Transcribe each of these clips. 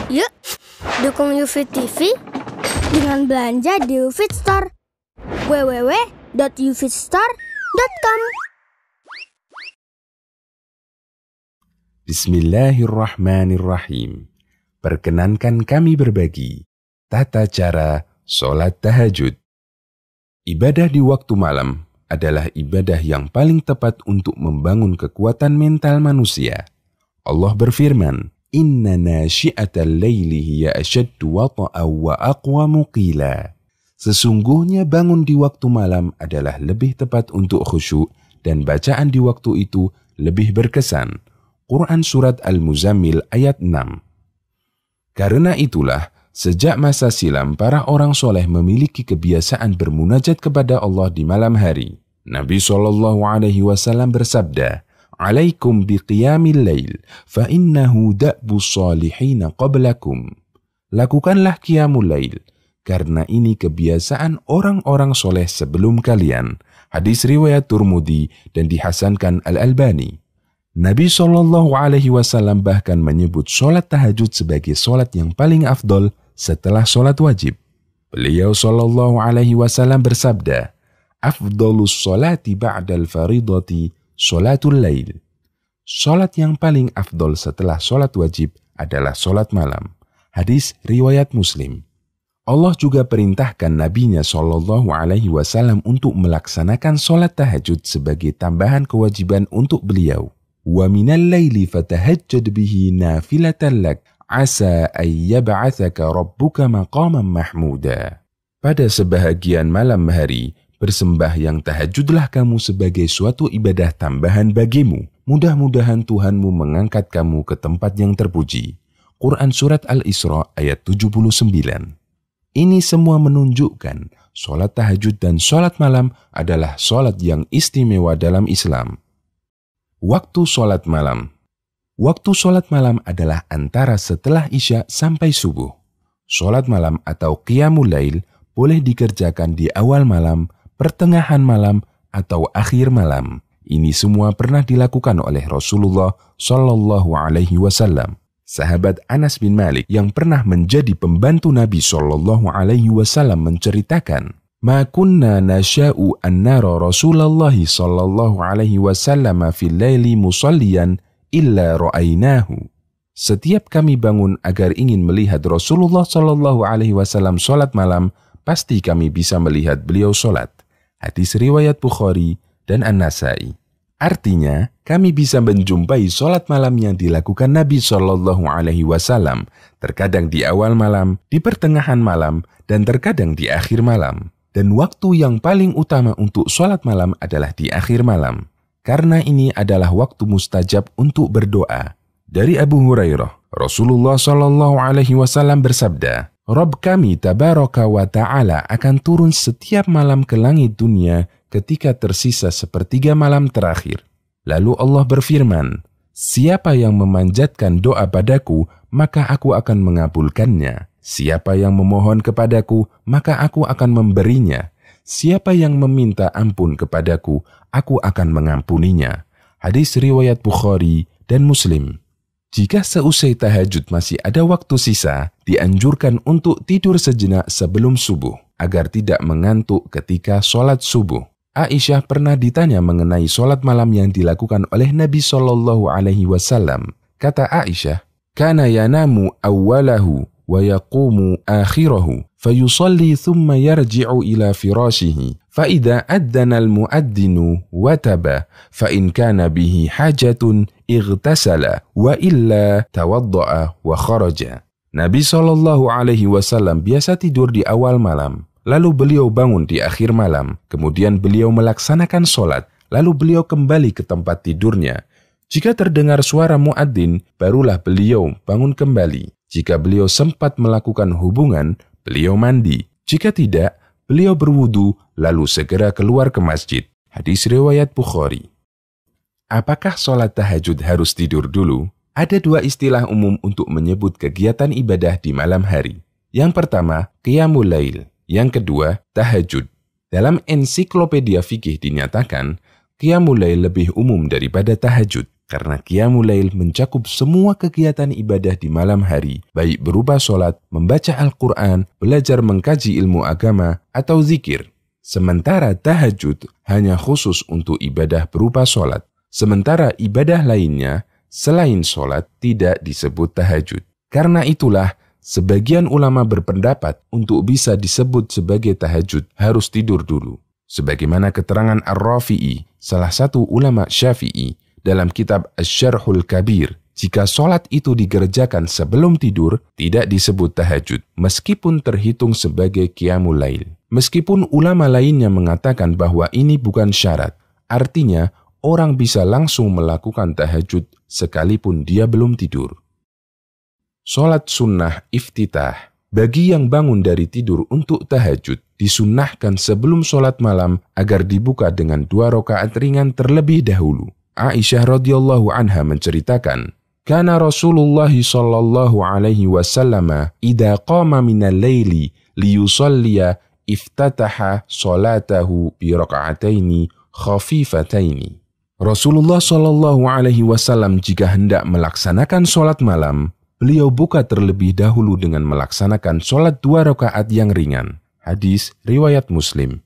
Yuk, dukung UFIT TV dengan belanja di UFIT Store. www.ufitstore.com. Bismillahirrahmanirrahim. Perkenankan kami berbagi tata cara sholat tahajud. Ibadah di waktu malam adalah ibadah yang paling tepat untuk membangun kekuatan mental manusia. Allah berfirman, Inna nasyi'atal layli hiya asyaddu wata'aw wa aqwamu qila. Sesungguhnya bangun di waktu malam adalah lebih tepat untuk khusyuk dan bacaan di waktu itu lebih berkesan. Quran Surat Al-Muzammil ayat 6. Karena itulah, sejak masa silam para orang soleh memiliki kebiasaan bermunajat kepada Allah di malam hari. Nabi SAW bersabda, Alaikum biqiyamil lail, fa innahu da'bu salihina qablakum. Lakukanlah qiyamul lail, karena ini kebiasaan orang-orang soleh sebelum kalian. Hadis riwayat Tirmidzi dan dihasankan Al-Albani. Nabi SAW bahkan menyebut sholat tahajud sebagai sholat yang paling afdol setelah sholat wajib. Beliau SAW bersabda, Afdolus sholati ba'dal faridati sholatul lail. Sholat yang paling afdol setelah sholat wajib adalah sholat malam. Hadis riwayat Muslim. Allah juga perintahkan Nabi-Nya SAW untuk melaksanakan sholat tahajud sebagai tambahan kewajiban untuk beliau. Wa minal laili fatahajjad bihi nafilatan lak asa ay yab'atsaka rabbuka maqaman mahmuda. Pada sebahagian malam hari, bersembahyang tahajudlah kamu sebagai suatu ibadah tambahan bagimu. Mudah-mudahan Tuhanmu mengangkat kamu ke tempat yang terpuji. Quran Surat Al-Isra ayat 79. Ini semua menunjukkan sholat tahajud dan sholat malam adalah sholat yang istimewa dalam Islam. Waktu sholat malam. Waktu sholat malam adalah antara setelah Isya sampai subuh. Sholat malam atau qiyamul lail boleh dikerjakan di awal malam, pertengahan malam, atau akhir malam. Ini semua pernah dilakukan oleh Rasulullah SAW. Sahabat Anas bin Malik yang pernah menjadi pembantu Nabi SAW menceritakan, Ma kunna nasya'u an nara Rasulullah SAW fil laili musalliyan illa ra'ainahu. Setiap kami bangun agar ingin melihat Rasulullah SAW sholat malam, pasti kami bisa melihat beliau sholat. Hadis riwayat Bukhari dan An-Nasai. Artinya, kami bisa menjumpai sholat malam yang dilakukan Nabi SAW, terkadang di awal malam, di pertengahan malam, dan terkadang di akhir malam. Dan waktu yang paling utama untuk sholat malam adalah di akhir malam. Karena ini adalah waktu mustajab untuk berdoa. Dari Abu Hurairah, Rasulullah SAW bersabda, Rabb kami tabaraka wa ta'ala akan turun setiap malam ke langit dunia ketika tersisa sepertiga malam terakhir. Lalu Allah berfirman, siapa yang memanjatkan doa padaku, maka aku akan mengabulkannya. Siapa yang memohon kepadaku, maka aku akan memberinya. Siapa yang meminta ampun kepadaku, aku akan mengampuninya. Hadis riwayat Bukhari dan Muslim. Jika seusai tahajud masih ada waktu sisa, dianjurkan untuk tidur sejenak sebelum subuh, agar tidak mengantuk ketika sholat subuh. Aisyah pernah ditanya mengenai sholat malam yang dilakukan oleh Nabi SAW. Kata Aisyah, Kana yanamu awwalahu wa yaqumu akhirahu fayusalli thumma yarji'u ila firashihi fa idza addana al-muaddinu wataba fa in kana bihi hajatun ightasala wa illa tawadda'a wa kharaja. Nabi SAW biasa tidur di awal malam, lalu beliau bangun di akhir malam, kemudian beliau melaksanakan sholat, lalu beliau kembali ke tempat tidurnya. Jika terdengar suara muadzin, barulah beliau bangun kembali. Jika beliau sempat melakukan hubungan, beliau mandi. Jika tidak, beliau berwudu lalu segera keluar ke masjid. Hadis riwayat Bukhari. Apakah sholat tahajud harus tidur dulu? Ada dua istilah umum untuk menyebut kegiatan ibadah di malam hari. Yang pertama, qiyamul lail. Yang kedua, tahajud. Dalam ensiklopedia fikih dinyatakan, qiyamul lail lebih umum daripada tahajud. Karena Qiyamul Lail mencakup semua kegiatan ibadah di malam hari, baik berupa sholat, membaca Al-Quran, belajar mengkaji ilmu agama, atau zikir. Sementara tahajud hanya khusus untuk ibadah berupa sholat. Sementara ibadah lainnya, selain sholat, tidak disebut tahajud. Karena itulah, sebagian ulama berpendapat untuk bisa disebut sebagai tahajud harus tidur dulu. Sebagaimana keterangan Ar-Rafi'i, salah satu ulama Syafi'i, dalam kitab Asy-Syarhul Kabir, jika sholat itu digerjakan sebelum tidur, tidak disebut tahajud, meskipun terhitung sebagai Qiyamul Lail. Meskipun ulama lainnya mengatakan bahwa ini bukan syarat, artinya orang bisa langsung melakukan tahajud sekalipun dia belum tidur. Sholat sunnah iftitah. Bagi yang bangun dari tidur untuk tahajud, disunnahkan sebelum sholat malam agar dibuka dengan 2 rakaat ringan terlebih dahulu. Aisyah radhiyallahu anha menceritakan, "Kana Rasulullah sallallahu alaihi wasallam idza qama minal laili liyusalliya iftataha salatahu bi raka'ataini khafifataini." Rasulullah sallallahu alaihi wasallam jika hendak melaksanakan salat malam, beliau buka terlebih dahulu dengan melaksanakan salat 2 rakaat yang ringan. Hadis riwayat Muslim.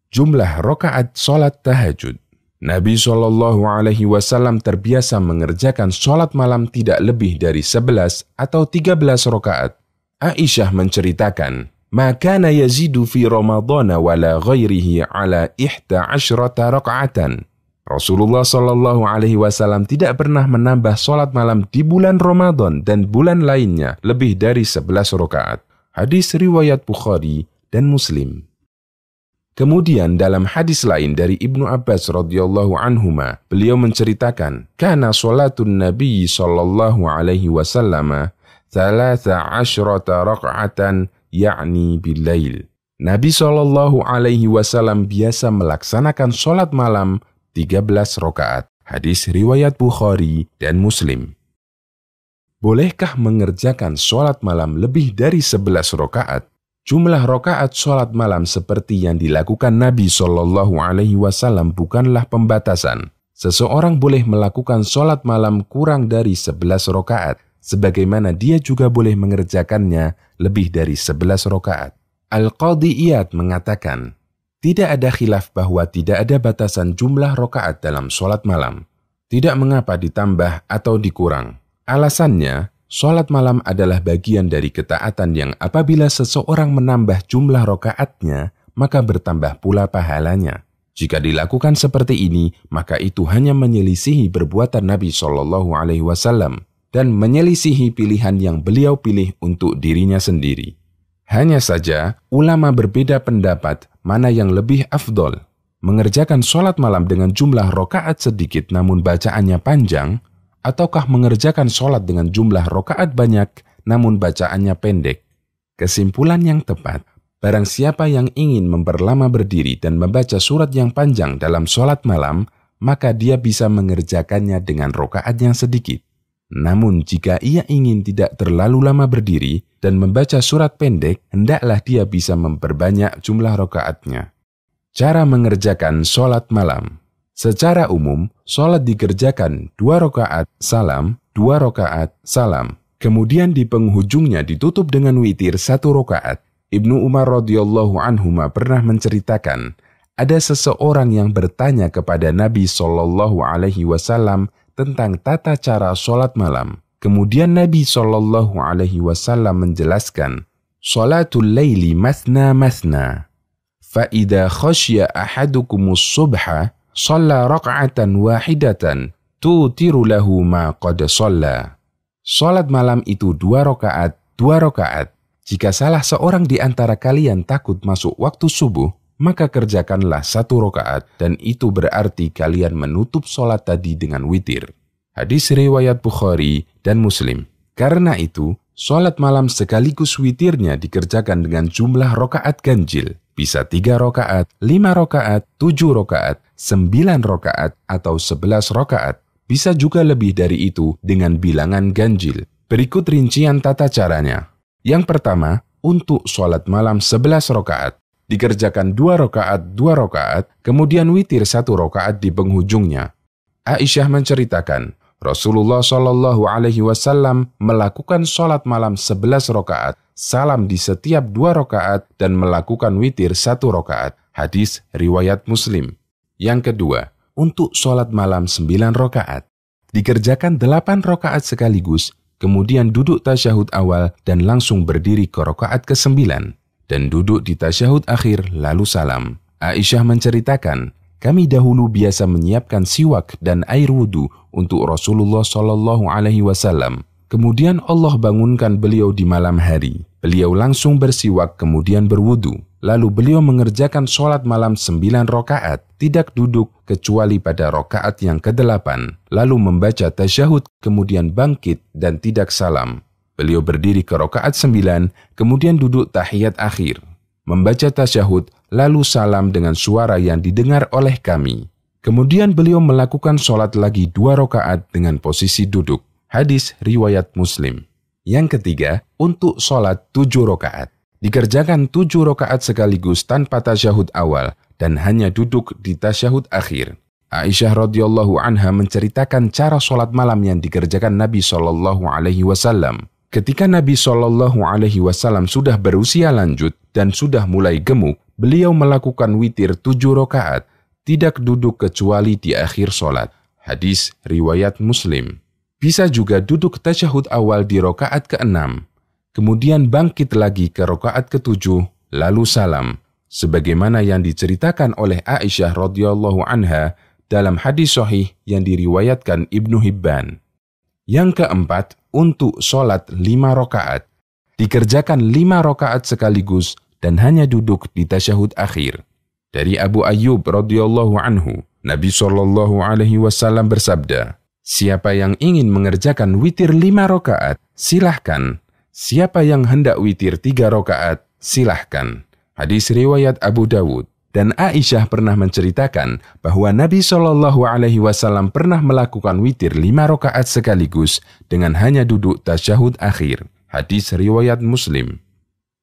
Jumlah rakaat salat tahajud. Nabi SAW terbiasa mengerjakan sholat malam tidak lebih dari 11 atau 13 rakaat. Aisyah menceritakan, "Ma kana yazidu fi Ramadhan wala ghairihi ala 11 rakaatan." Rasulullah SAW tidak pernah menambah sholat malam di bulan Ramadan dan bulan lainnya lebih dari 11 rakaat. Hadis riwayat Bukhari dan Muslim. Kemudian dalam hadis lain dari Ibnu Abbas radhiyallahu anhuma, beliau menceritakan, "Kana sholatun Nabi sallallahu alaihi wasallam 13 raka'atan yakni bil-lail." Nabi sallallahu alaihi wasallam biasa melaksanakan sholat malam 13 rakaat. Hadis riwayat Bukhari dan Muslim. Bolehkah mengerjakan sholat malam lebih dari 11 rakaat? Jumlah rakaat sholat malam seperti yang dilakukan Nabi Shallallahu Alaihi Wasallam bukanlah pembatasan. Seseorang boleh melakukan sholat malam kurang dari 11 rakaat, sebagaimana dia juga boleh mengerjakannya lebih dari 11 rakaat. Al-Qadhi Iyad mengatakan, tidak ada khilaf bahwa tidak ada batasan jumlah rakaat dalam sholat malam. Tidak mengapa ditambah atau dikurang. Alasannya, sholat malam adalah bagian dari ketaatan yang apabila seseorang menambah jumlah rakaatnya, maka bertambah pula pahalanya. Jika dilakukan seperti ini, maka itu hanya menyelisihi perbuatan Nabi Shallallahu Alaihi Wasallam dan menyelisihi pilihan yang beliau pilih untuk dirinya sendiri. Hanya saja, ulama berbeda pendapat mana yang lebih afdol, mengerjakan sholat malam dengan jumlah rakaat sedikit namun bacaannya panjang, ataukah mengerjakan sholat dengan jumlah rakaat banyak namun bacaannya pendek. Kesimpulan yang tepat, barang siapa yang ingin memperlama berdiri dan membaca surat yang panjang dalam sholat malam, maka dia bisa mengerjakannya dengan rakaat yang sedikit. Namun jika ia ingin tidak terlalu lama berdiri dan membaca surat pendek, hendaklah dia bisa memperbanyak jumlah rakaatnya. Cara mengerjakan sholat malam. Secara umum, sholat dikerjakan 2 rakaat salam, 2 rakaat salam. Kemudian di penghujungnya ditutup dengan witir 1 rakaat. Ibnu Umar radhiyallahu anhuma pernah menceritakan, ada seseorang yang bertanya kepada Nabi Shallallahu Alaihi Wasallam tentang tata cara sholat malam. Kemudian Nabi Shallallahu Alaihi Wasallam menjelaskan, "Sholatul laili mathna mathna. Fa idza khasya ahadukumus subha shalla raka'atan wahidatan tutiru lahu ma qad shalla." Salat malam itu 2 rakaat, 2 rakaat. Jika salah seorang di antara kalian takut masuk waktu subuh, maka kerjakanlah 1 rakaat dan itu berarti kalian menutup salat tadi dengan witir. Hadis riwayat Bukhari dan Muslim. Karena itu, salat malam sekaligus witirnya dikerjakan dengan jumlah rakaat ganjil. Bisa 3 rakaat, 5 rakaat, 7 rakaat, 9 rakaat, atau 11 rakaat. Bisa juga lebih dari itu dengan bilangan ganjil. Berikut rincian tata caranya. Yang pertama, untuk sholat malam 11 rakaat. Dikerjakan 2 rakaat, 2 rakaat, kemudian witir 1 rakaat di penghujungnya. Aisyah menceritakan, Rasulullah Shallallahu Alaihi Wasallam melakukan sholat malam 11 rakaat, salam di setiap 2 rakaat, dan melakukan witir 1 rakaat. Hadis riwayat Muslim. Yang kedua, untuk sholat malam 9 rakaat. Dikerjakan 8 rakaat sekaligus, kemudian duduk tasyahud awal dan langsung berdiri ke rakaat ke-9, dan duduk di tasyahud akhir lalu salam. Aisyah menceritakan, kami dahulu biasa menyiapkan siwak dan air wudhu untuk Rasulullah Shallallahu Alaihi Wasallam. Kemudian Allah bangunkan beliau di malam hari. Beliau langsung bersiwak kemudian berwudhu. Lalu beliau mengerjakan sholat malam 9 rakaat, tidak duduk kecuali pada rakaat yang ke-8. Lalu membaca tasyahud, kemudian bangkit dan tidak salam. Beliau berdiri ke rakaat 9, kemudian duduk tahiyat akhir. Membaca tasyahud, lalu salam dengan suara yang didengar oleh kami. Kemudian beliau melakukan sholat lagi 2 rakaat dengan posisi duduk. Hadis riwayat Muslim. Yang ketiga, untuk sholat 7 rakaat. Dikerjakan 7 rakaat sekaligus tanpa tasyahud awal dan hanya duduk di tasyahud akhir. Aisyah radhiyallahu anha menceritakan cara sholat malam yang dikerjakan Nabi Shallallahu Alaihi Wasallam. Ketika Nabi Shallallahu Alaihi Wasallam sudah berusia lanjut dan sudah mulai gemuk, beliau melakukan witir 7 rakaat, tidak duduk kecuali di akhir sholat. Hadis riwayat Muslim. Bisa juga duduk tasyahud awal di rakaat ke-6, kemudian bangkit lagi ke rakaat ke-7, lalu salam, sebagaimana yang diceritakan oleh Aisyah radhiyallahu anha dalam hadis sahih yang diriwayatkan Ibnu Hibban. Yang keempat, untuk sholat 5 rakaat. Dikerjakan 5 rakaat sekaligus dan hanya duduk di tasyahud akhir. Dari Abu Ayyub radhiyallahu anhu, Nabi Shallallahu Alaihi Wasallam bersabda, siapa yang ingin mengerjakan witir 5 rakaat, silahkan. Siapa yang hendak witir 3 rakaat, silahkan. Hadis riwayat Abu Dawud. Dan Aisyah pernah menceritakan bahwa Nabi Shallallahu Alaihi Wasallam pernah melakukan witir 5 rakaat sekaligus dengan hanya duduk tasyahud akhir. Hadis riwayat Muslim.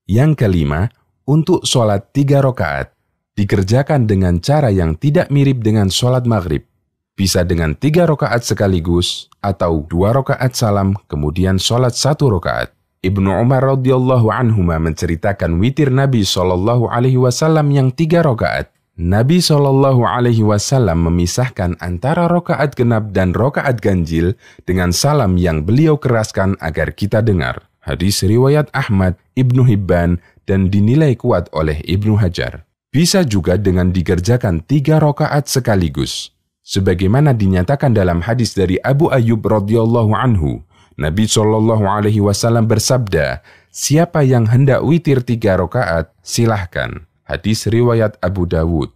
Yang kelima, untuk sholat 3 rakaat. Dikerjakan dengan cara yang tidak mirip dengan sholat maghrib. Bisa dengan 3 rakaat sekaligus atau 2 rakaat salam kemudian sholat 1 rakaat. Ibnu Umar radhiyallahu anhuma menceritakan witir Nabi Shallallahu Alaihi Wasallam yang 3 rakaat. Nabi Shallallahu Alaihi Wasallam memisahkan antara rakaat genap dan rakaat ganjil dengan salam yang beliau keraskan agar kita dengar. Hadis riwayat Ahmad, Ibnu Hibban, dan dinilai kuat oleh Ibnu Hajar. Bisa juga dengan dikerjakan 3 rakaat sekaligus. Sebagaimana dinyatakan dalam hadis dari Abu Ayyub radhiyallahu anhu, Nabi Shallallahu Alaihi Wasallam bersabda, siapa yang hendak witir 3 rakaat, silahkan. Hadis riwayat Abu Dawud.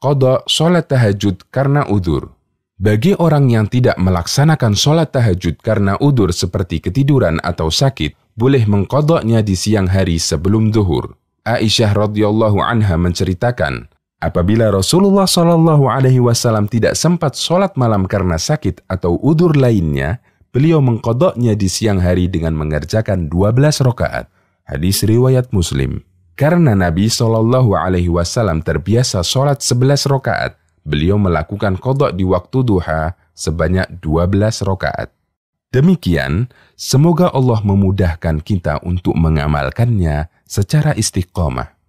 Qadha sholat tahajud karena udzur. Bagi orang yang tidak melaksanakan sholat tahajud karena udzur seperti ketiduran atau sakit, boleh mengqadhanya di siang hari sebelum zuhur. Aisyah radhiyallahu anha menceritakan, apabila Rasulullah Shallallahu Alaihi Wasallam tidak sempat sholat malam karena sakit atau udzur lainnya, beliau mengqadhanya di siang hari dengan mengerjakan 12 rakaat. Hadis riwayat Muslim. Karena Nabi Shallallahu Alaihi Wasallam terbiasa sholat 11 rakaat, beliau melakukan qadha di waktu duha sebanyak 12 rakaat. Demikian, semoga Allah memudahkan kita untuk mengamalkannya secara istiqomah.